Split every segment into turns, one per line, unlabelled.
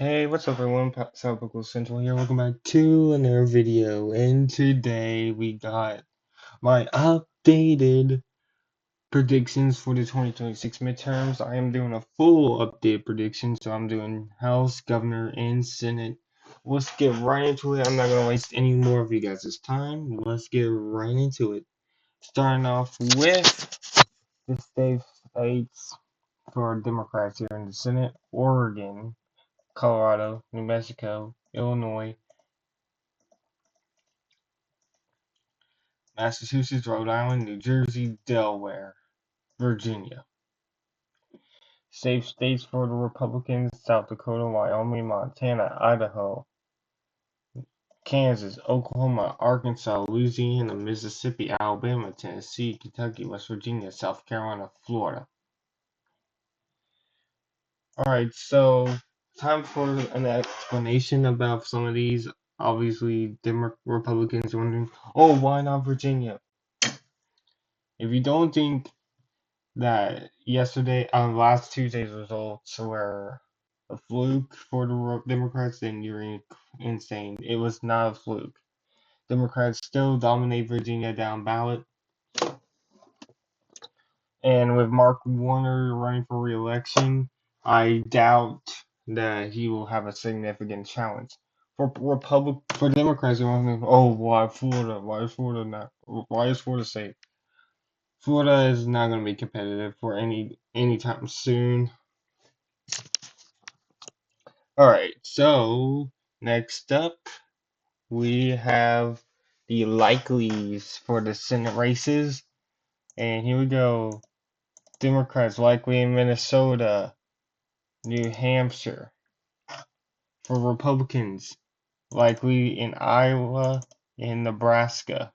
Hey, what's up everyone? South Central here. Welcome back to another video. And today we got my updated predictions for the 2026 midterms. I am doing a full update prediction, so I'm doing House, Governor, and Senate. Let's get right into it. I'm not gonna waste any more of you guys' time. Let's get right into it. Starting off with the states for Democrats here in the Senate: Oregon, Colorado, New Mexico, Illinois, Massachusetts, Rhode Island, New Jersey, Delaware, Virginia. Safe states for the Republicans: South Dakota, Wyoming, Montana, Idaho, Kansas, Oklahoma, Arkansas, Louisiana, Mississippi, Alabama, Tennessee, Kentucky, West Virginia, South Carolina, Florida. Alright, so time for an explanation about some of these. Obviously, Republicans are wondering, oh, why not Virginia? If you don't think that last Tuesday's results were a fluke for the Democrats, then you're insane. It was not a fluke. Democrats still dominate Virginia down ballot, and with Mark Warner running for re-election, I doubt that he will have a significant challenge. For Democrats, they're wondering, oh, why Florida? Why is Florida not? Why is Florida safe? Florida is not going to be competitive for anytime soon. Alright, so next up we have the likelies for the Senate races. And here we go. Democrats likely in Minnesota, New Hampshire. For Republicans, likely in Iowa and Nebraska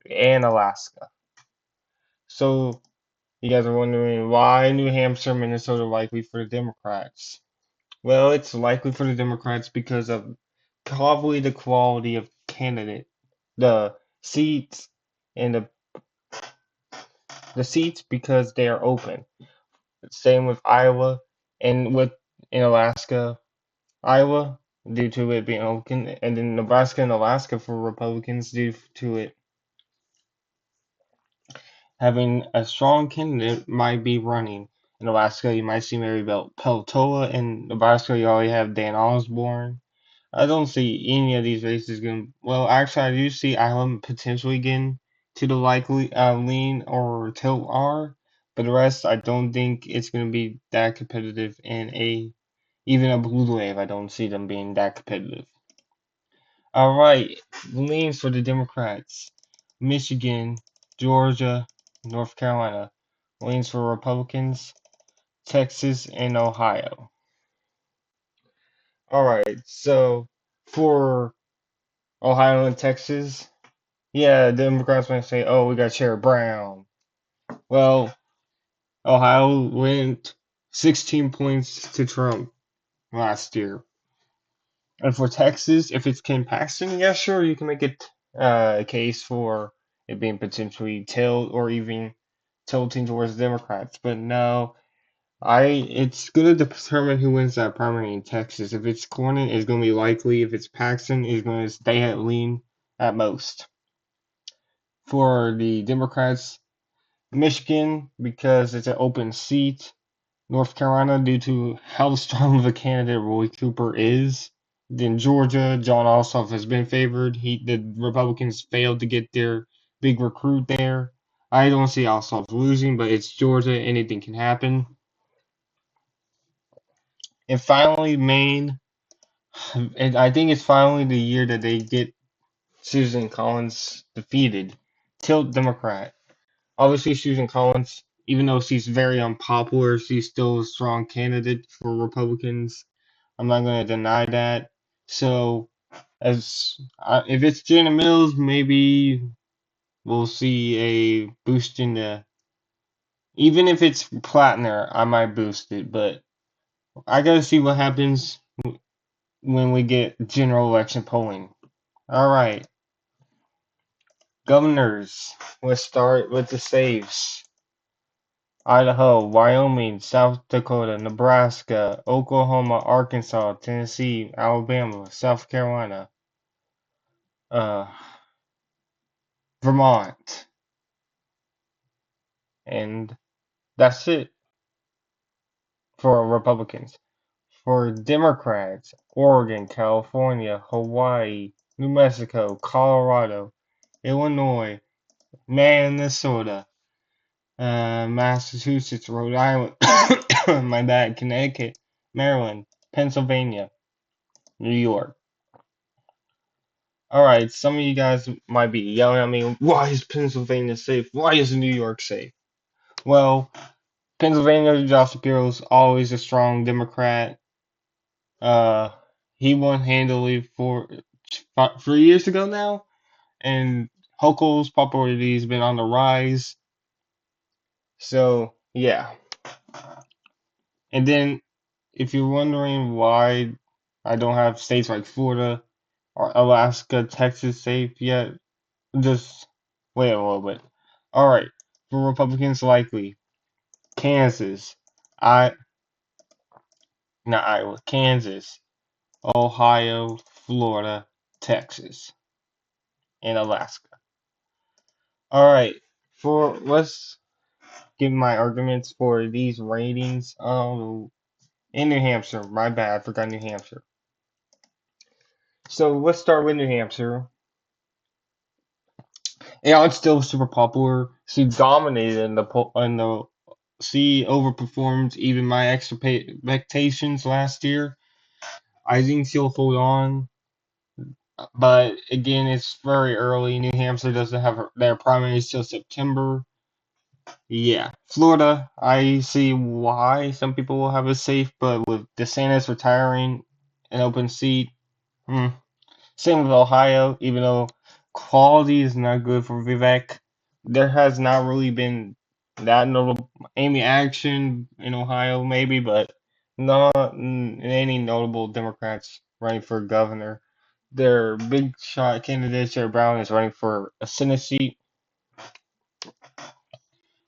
and Alaska. So you guys are wondering why New Hampshire, Minnesota likely for the Democrats. Well, it's likely for the Democrats because of probably the quality of candidate, the seats, and the seats because they are open. Same with Iowa and with in Alaska, Iowa due to it being open, and then Nebraska and Alaska for Republicans due to it having a strong candidate might be running. In Alaska, you might see Mary Peltola. In Nebraska, you already have Dan Osborne. I don't see any of these races going. Well, actually, I do see Iowa potentially getting to the likely lean or tilt R, but the rest, I don't think it's going to be that competitive. In even a blue wave, I don't see them being that competitive. All right, leans for the Democrats: Michigan, Georgia, North Carolina. Leans for Republicans: Texas and Ohio. All right, so for Ohio and Texas, yeah, the Democrats might say, oh, we got Sherrod Brown. Well, Ohio went 16 points to Trump last year. And for Texas, if it's Ken Paxton, yeah, sure, you can make a case for it being potentially tilt or even tilting towards Democrats. But no, it's going to determine who wins that primary in Texas. If it's Cornyn, it's going to be likely. If it's Paxton, it's going to stay at lean at most. For the Democrats, Michigan, because it's an open seat. North Carolina, due to how strong of a candidate Roy Cooper is. Then Georgia, John Ossoff has been favored. The Republicans failed to get their big recruit there. I don't see Ossoff losing, but it's Georgia. Anything can happen. And finally, Maine. And I think it's finally the year that they get Susan Collins defeated. Tilt Democrat. Obviously, Susan Collins, even though she's very unpopular, she's still a strong candidate for Republicans. I'm not going to deny that. So, if it's Jenna Mills, maybe we'll see a boost in the. Even if it's Plattner, I might boost it, but I gotta see what happens when we get general election polling. All right, governors. Let's start with the saves. Idaho, Wyoming, South Dakota, Nebraska, Oklahoma, Arkansas, Tennessee, Alabama, South Carolina, uh, Vermont, and that's it for Republicans. For Democrats, Oregon, California, Hawaii, New Mexico, Colorado, Illinois, Minnesota, Massachusetts, Rhode Island, my bad, Connecticut, Maryland, Pennsylvania, New York. Alright, some of you guys might be yelling at me, why is Pennsylvania safe? Why is New York safe? Well, Pennsylvania, Josh Shapiro's always a strong Democrat. Uh, he won handily for 3 years ago now, and Hochul's popularity has been on the rise. So, yeah. And then, if you're wondering why I don't have states like Florida or Alaska, Texas safe yet, just wait a little bit. All right, for Republicans likely, Kansas, I not Iowa, Kansas, Ohio, Florida, Texas, and Alaska. All right, for let's give my arguments for these ratings. In New Hampshire, my bad, I forgot New Hampshire. So let's start with New Hampshire. Yeah, it's still super popular. She dominated in the she overperformed even my expectations last year. I think she'll hold on, but again, it's very early. New Hampshire doesn't have their primaries till September. Yeah, Florida, I see why some people will have a safe, but with DeSantis retiring, an open seat. Hmm. Same with Ohio, even though quality is not good for Vivek. There has not really been that notable Amy action in Ohio, maybe, but not any notable Democrats running for governor. Their big shot candidate, Sherrod Brown, is running for a Senate seat.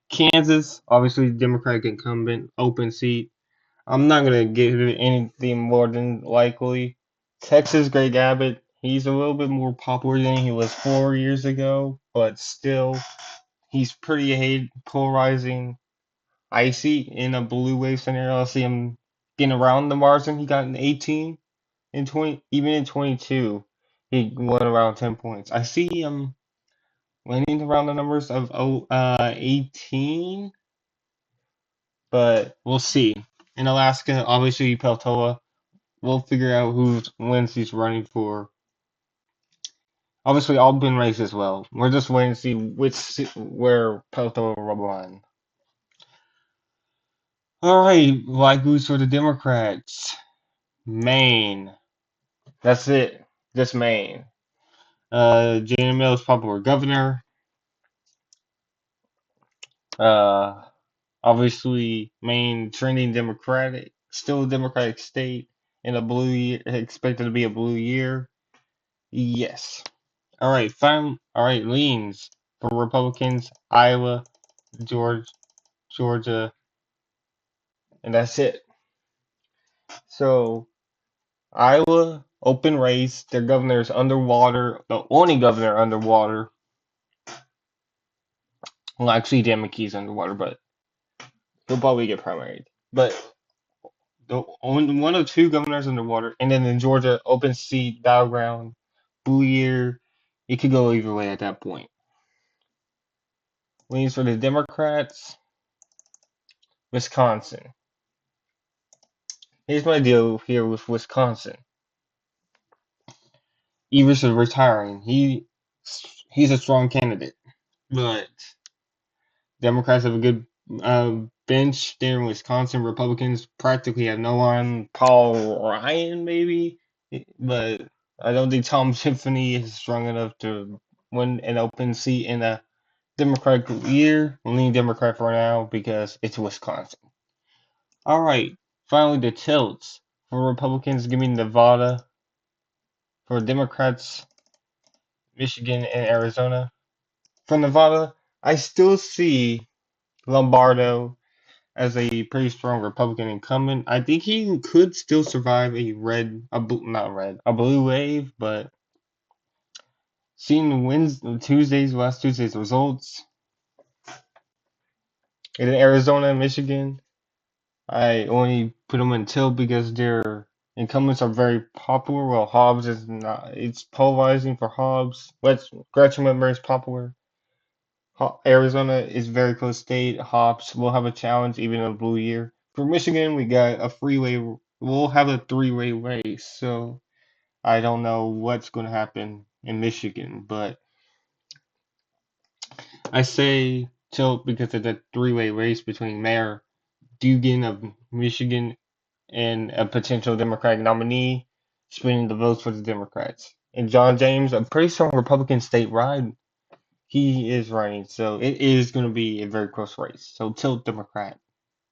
Kansas, obviously, Democratic incumbent, open seat. I'm not gonna give it anything more than likely. Texas, Greg Abbott, he's a little bit more popular than he was 4 years ago, but still, he's pretty polarizing. I see in a blue wave scenario, I see him getting around the margin. He got an 18 in 20, even in 22, he won around 10 points. I see him winning around the numbers of 18, but we'll see. In Alaska, obviously, Peltola. We'll figure out who wins he's running for. Obviously, all been races as well. We're just waiting to see where Pelto will run. All right, like who's for the Democrats? Maine. That's it. Just Maine. Jane Mills popular governor. Uh, obviously Maine trending Democratic, still a Democratic state in a blue year, expected to be a blue year. Yes. All right, fine. All right, leans for Republicans, Iowa, Georgia, and that's it. So Iowa open race. Their governor's underwater. The only governor underwater. Well, actually, Dan McKee's underwater, but he'll probably get primaried. But the only one of two governors underwater, and then in Georgia, open seat, battleground, blue year. It could go either way at that point. Leans for the Democrats, Wisconsin. Here's my deal here with Wisconsin. Evers is retiring. He's a strong candidate, but Democrats have a good bench there in Wisconsin. Republicans practically have no one. Paul Ryan maybe, but I don't think Tom Tiffany is strong enough to win an open seat in a Democratic year. I'm leaning Democrat for now because it's Wisconsin. All right, finally the tilts for Republicans. Give me Nevada. For Democrats, Michigan and Arizona. For Nevada, I still see Lombardo. as a pretty strong Republican incumbent. I think he could still survive not red, a blue wave, but seeing last Tuesday's results in Arizona and Michigan, I only put them in tilt because their incumbents are very popular. Well, Hobbs is not. It's polarizing for Hobbs. Gretchen Whitmer is popular. Arizona is very close state. Hobbs will have a challenge even in a blue year. For Michigan, we got a freeway. We'll have a three-way race. So I don't know what's going to happen in Michigan, but I say tilt because of the three-way race between Mayor Duggan of Michigan and a potential Democratic nominee, splitting the votes for the Democrats. And John James, a pretty strong Republican statewide, he is running, so it is going to be a very close race. So tilt Democrat,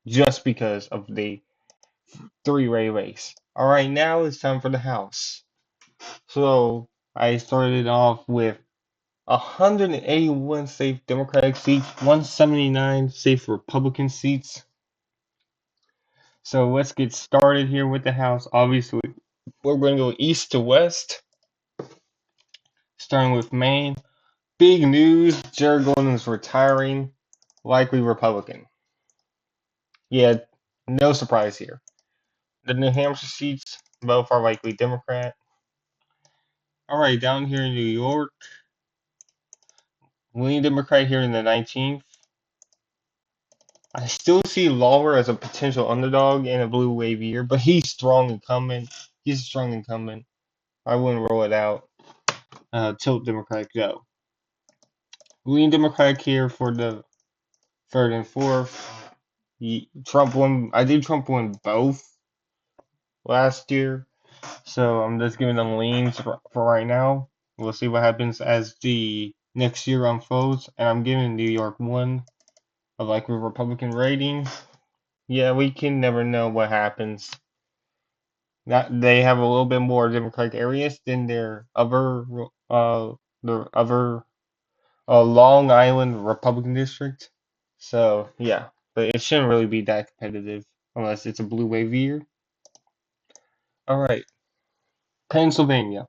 just because of the three-way race. All right, now it's time for the House. So I started off with 181 safe Democratic seats, 179 safe Republican seats. So let's get started here with the House. Obviously, we're going to go east to west, starting with Maine. Big news, Jared Golden is retiring, likely Republican. Yeah, no surprise here. The New Hampshire seats, both are likely Democrat. All right, down here in New York, leaning Democrat here in the 19th. I still see Lawler as a potential underdog in a blue wave year, but he's strong incumbent. He's a strong incumbent. I wouldn't roll it out. Tilt Democratic go. Lean Democratic here for the third and fourth. Trump won. I think Trump won both last year, so I'm just giving them leans for right now. We'll see what happens as the next year unfolds, and I'm giving New York one of like with Republican rating. Yeah, we can never know what happens. That they have a little bit more Democratic areas than their other Long Island Republican district. So yeah, but it shouldn't really be that competitive unless it's a blue wave year. All right, Pennsylvania.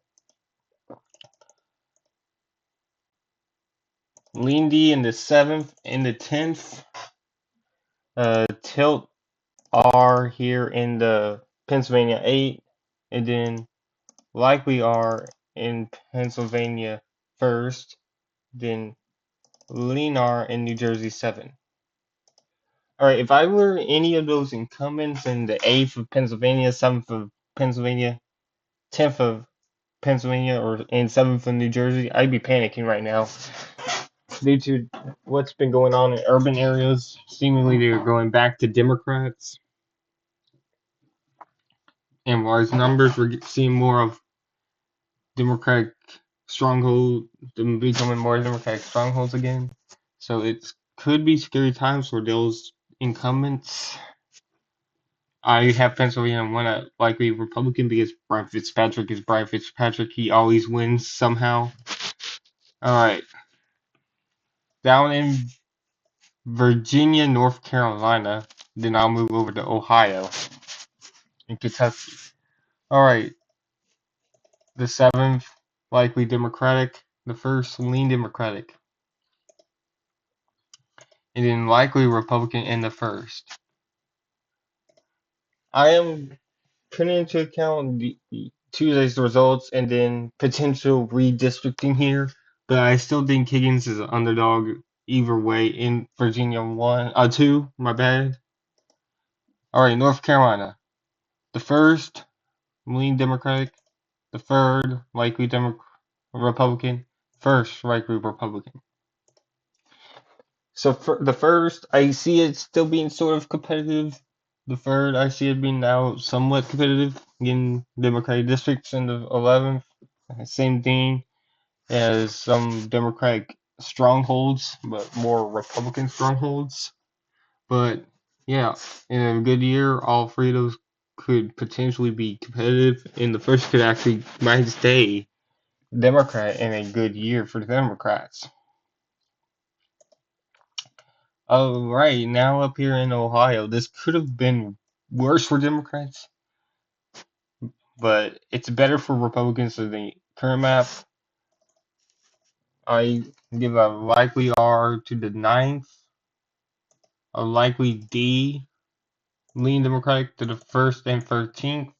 Lindy in the seventh, in the 10th. Tilt R here in the Pennsylvania 8, and then likely R in Pennsylvania first, then lean R in New Jersey 7. All right, if I were any of those incumbents in the 8th of Pennsylvania, 7th of Pennsylvania, 10th of Pennsylvania, or in 7th of New Jersey, I'd be panicking right now due to what's been going on in urban areas. Seemingly, they're going back to Democrats. In large numbers, we're seeing more of Democratic stronghold, them becoming more Democratic strongholds again. So it could be scary times for those incumbents. I have Pennsylvania one likely Republican because Brian Fitzpatrick is Brian Fitzpatrick. He always wins somehow. All right, down in Virginia, North Carolina. Then I'll move over to Ohio and Kentucky. All right, the 7th likely Democratic, the first lean Democratic, and then likely Republican in the first. I am putting into account the Tuesday's results and then potential redistricting here, but I still think Higgins is an underdog either way in Virginia 2, my bad. All right, North Carolina. The first, lean Democratic. The third, likely Republican. First, likely Republican. So for the first, I see it still being sort of competitive. The third, I see it being now somewhat competitive in Democratic districts in the 11th. Same thing as some Democratic strongholds, but more Republican strongholds. But yeah, in a good year, all three of those could potentially be competitive, and the first could actually might stay Democrat in a good year for the Democrats. Oh, right. Now up here in Ohio, this could have been worse for Democrats, but it's better for Republicans than the current map. I give a likely R to the ninth, a likely D, lean Democratic to the first and 13th.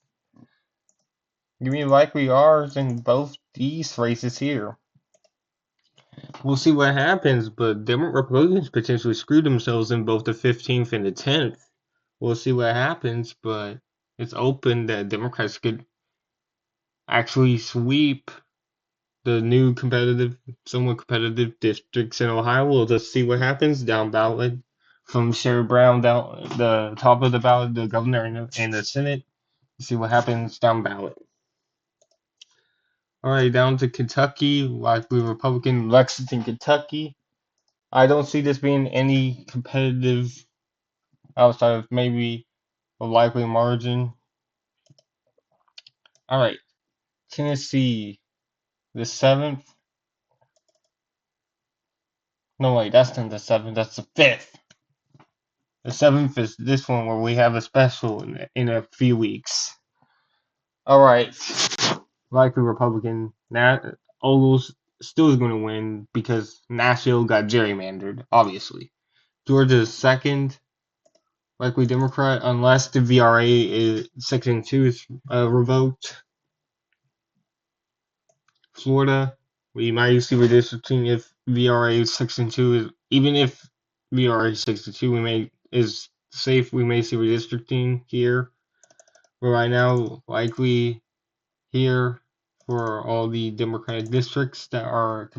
Give me likely R's in both these races here. We'll see what happens, but Republicans potentially screwed themselves in both the 15th and the 10th. We'll see what happens, but it's open that Democrats could actually sweep the new competitive, somewhat competitive districts in Ohio. We'll just see what happens down ballot from Sherrod Brown down the top of the ballot, the governor and the Senate. See what happens down ballot. All right, down to Kentucky, likely Republican Lexington, Kentucky. I don't see this being any competitive outside of maybe a likely margin. All right, Tennessee, the seventh. No, wait, that's not the seventh. That's the fifth. The seventh is this one where we have a special in a few weeks. All right, likely Republican. Nat Ogles still is going to win because Nashville got gerrymandered, obviously. Georgia's second, likely Democrat, unless the VRA is Section 2 is revoked. Florida, we might see redistricting if VRA Section 2 is, even if VRA Section 2 is safe, we may see redistricting here. But right now, likely here for all the Democratic districts that are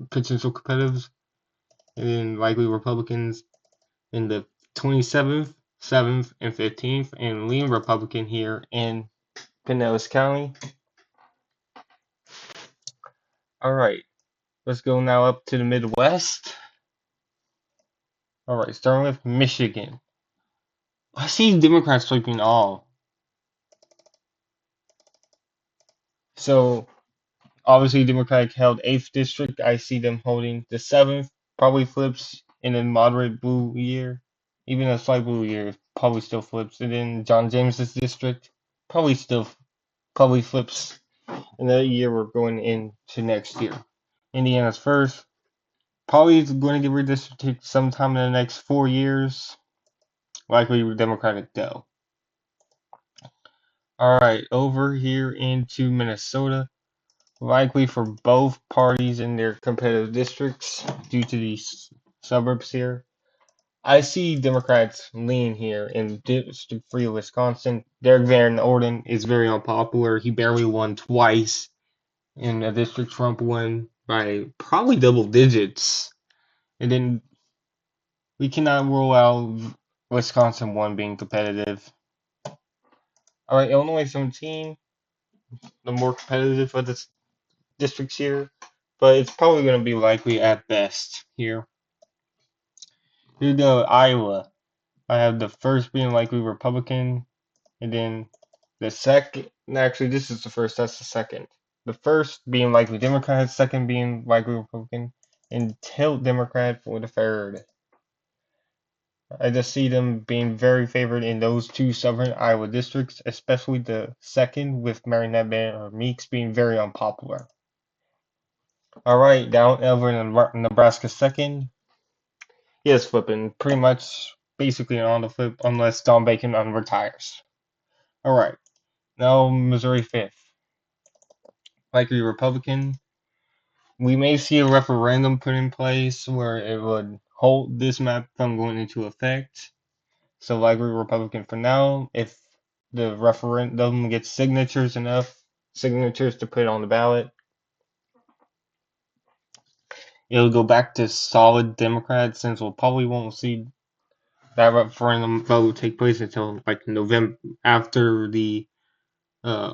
potential competitors, and then likely Republicans in the 27th, 7th, and 15th, and lean Republican here in Pinellas County. All right, let's go now up to the Midwest. All right, starting with Michigan. I see Democrats sweeping all. So obviously, Democratic held 8th district. I see them holding the 7th. Probably flips in a moderate blue year. Even a slight blue year probably still flips. And then John James's district probably flips in the year we're going into next year. Indiana's first. Probably is going to get redistricted sometime in the next 4 years. Likely Democratic though. Alright, over here into Minnesota. Likely for both parties in their competitive districts due to these suburbs here. I see Democrats lean here in District 3 Wisconsin. Derek Van Orden is very unpopular. He barely won twice in a district Trump won by probably double digits. And then we cannot rule out Wisconsin 1 being competitive. Alright, Illinois 17, the more competitive of the districts here, but it's probably going to be likely at best here. Here we go, Iowa. I have the first being likely Republican, and then the second. Actually, this is the first. That's the second. The first being likely Democrat, second being likely Republican, and tilt Democrat for the third. I just see them being very favored in those two southern Iowa districts, especially the second with Marinette or Meeks being very unpopular. All right, down over in Nebraska second. He is flipping pretty much basically on the flip unless Don Bacon unretires. All right, now Missouri fifth. Likely Republican. We may see a referendum put in place where it would hold this map from going into effect. So likely Republican for now. If the referendum gets enough signatures to put it on the ballot, it'll go back to solid Democrats since we'll probably won't see that referendum vote take place until like November after uh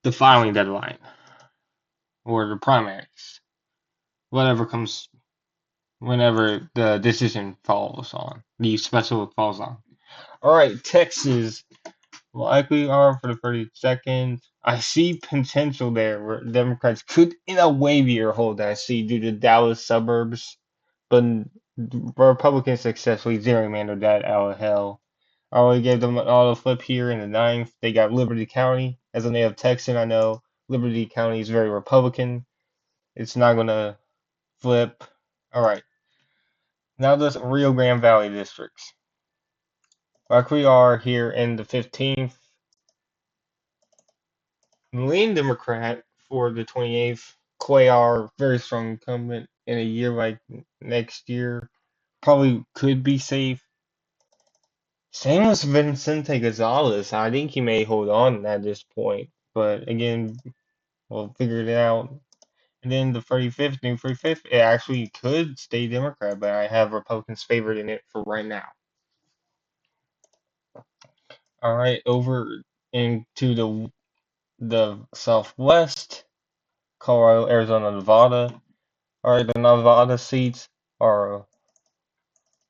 the filing deadline or the primaries, whatever comes whenever the decision falls on the special falls on. All right, Texas likely are for the 32nd. I see potential there where Democrats could, in a wavier hold that I see due to Dallas suburbs, but Republicans successfully gerrymandered that out of hell. I already gave them an auto flip here in the ninth. They got Liberty County. As a native Texan, I know Liberty County is very Republican. It's not gonna flip. All right, now the Rio Grande Valley districts. Like we are here in the 15th, lean Democrat for the 28th. Cuellar, very strong incumbent in a year like next year. Probably could be safe. Same with Vicente Gonzalez. I think he may hold on at this point. But again, we'll figure it out. And then the 35th, new 35th, it actually could stay Democrat, but I have Republicans favored in it for right now. All right, over into the Southwest, Colorado, Arizona, Nevada. All right, the Nevada seats are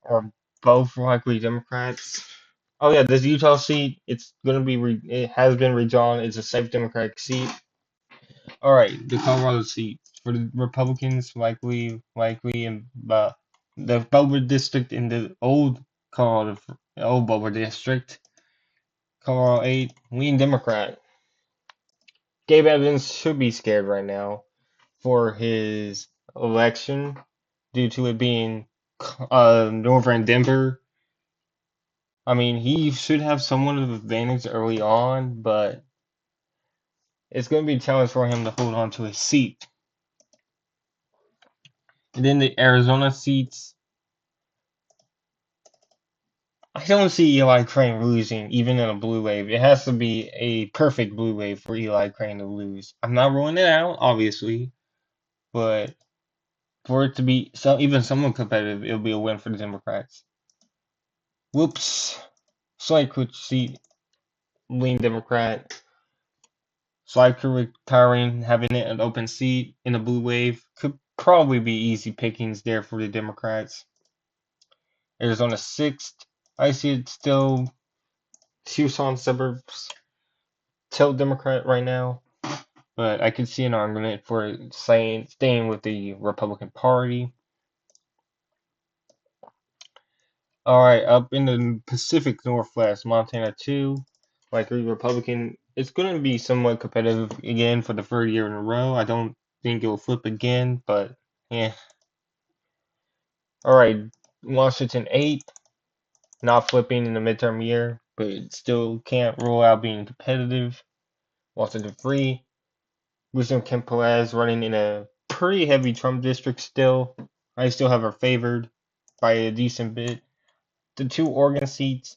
are both likely Democrats. Oh yeah, this Utah seat, it's gonna be it has been redrawn. It's a safe Democratic seat. All right, the Colorado seat for the Republicans, likely in the Boulder district in the Colorado, old Boulder district, Colorado 8, lean Democrat. Gabe Evans should be scared right now for his election due to it being Northern Denver. I mean, he should have somewhat of an advantage early on, but it's going to be a challenge for him to hold on to his seat. And then the Arizona seats, I don't see Eli Crane losing, even in a blue wave. It has to be a perfect blue wave for Eli Crane to lose. I'm not ruling it out, obviously, but for it to be even somewhat competitive, it'll be a win for the Democrats. Whoops. Slight could seat, lean Democrat. Sliker retiring, having it an open seat in a blue wave could probably be easy pickings there for the Democrats. Arizona 6th, I see it still Tucson suburbs tilt Democrat right now, but I could see an argument for it staying with the Republican Party. All right, up in the Pacific Northwest, Montana 2, likely Republican. It's going to be somewhat competitive again for the third year in a row. I don't think it will flip again, but yeah. All right, Washington 8, not flipping in the midterm year, but still can't rule out being competitive. Washington 3, Wisdom Kemp Perez running in a pretty heavy Trump district still. I still have her favored by a decent bit. The two Oregon seats,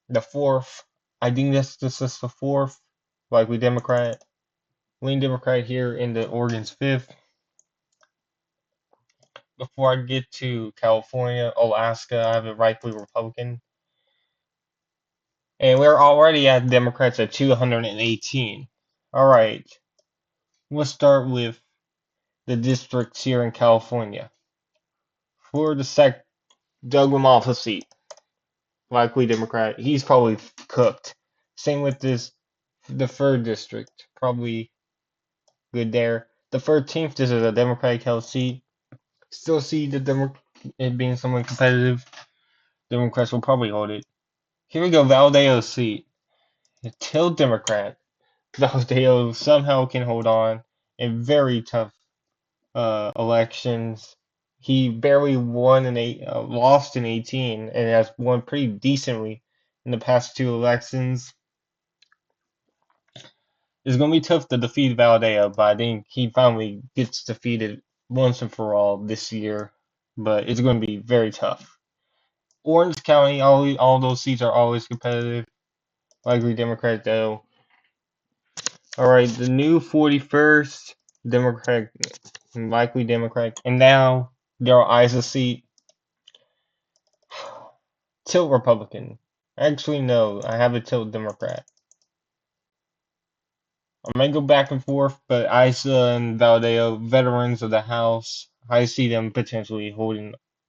the fourth, I think this is the fourth, likely Democrat. Lean Democrat here in the Oregon's fifth. Before I get to California, Alaska, I have a rightfully Republican. And we're already at Democrats at 218. All right, let's start with the districts here in California. For the Doug Lamalfa seat, likely Democrat, he's probably cooked. Same with the third district, probably good there. The 13th, this is a Democratic held seat. Still see it being somewhat competitive. Democrats will probably hold it. Here we go, Valdeo seat. Till Democrat. Valdeo somehow can hold on in very tough elections. He barely lost in 18, and has won pretty decently in the past two elections. It's going to be tough to defeat Valdeo, but I think he finally gets defeated once and for all this year. But it's going to be very tough. Orange County, all those seats are always competitive. Likely Democrat though. All right, the new 41st Democrat, likely Democrat, and now Darrell Issa seat. Tilt Republican. Actually, no, I have a tilt Democrat. I may go back and forth, but Issa and Valdeo, veterans of the House, I see them potentially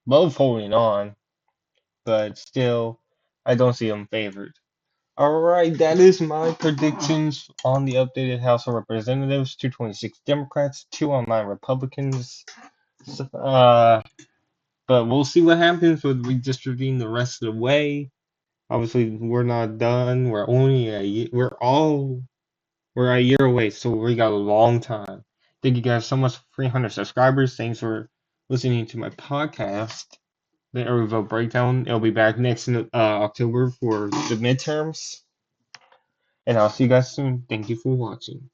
both holding on, but still, I don't see them favored. Alright, that is my predictions on the updated House of Representatives. 226 Democrats, 209 Republicans. But we'll see what happens with redistributing the rest of the way. Obviously, we're not done. We're only a year, we're a year away, so we got a long time. Thank you guys so much for 300 subscribers. Thanks for listening to my podcast, the Air Breakdown. It'll be back next October for the midterms. And I'll see you guys soon. Thank you for watching.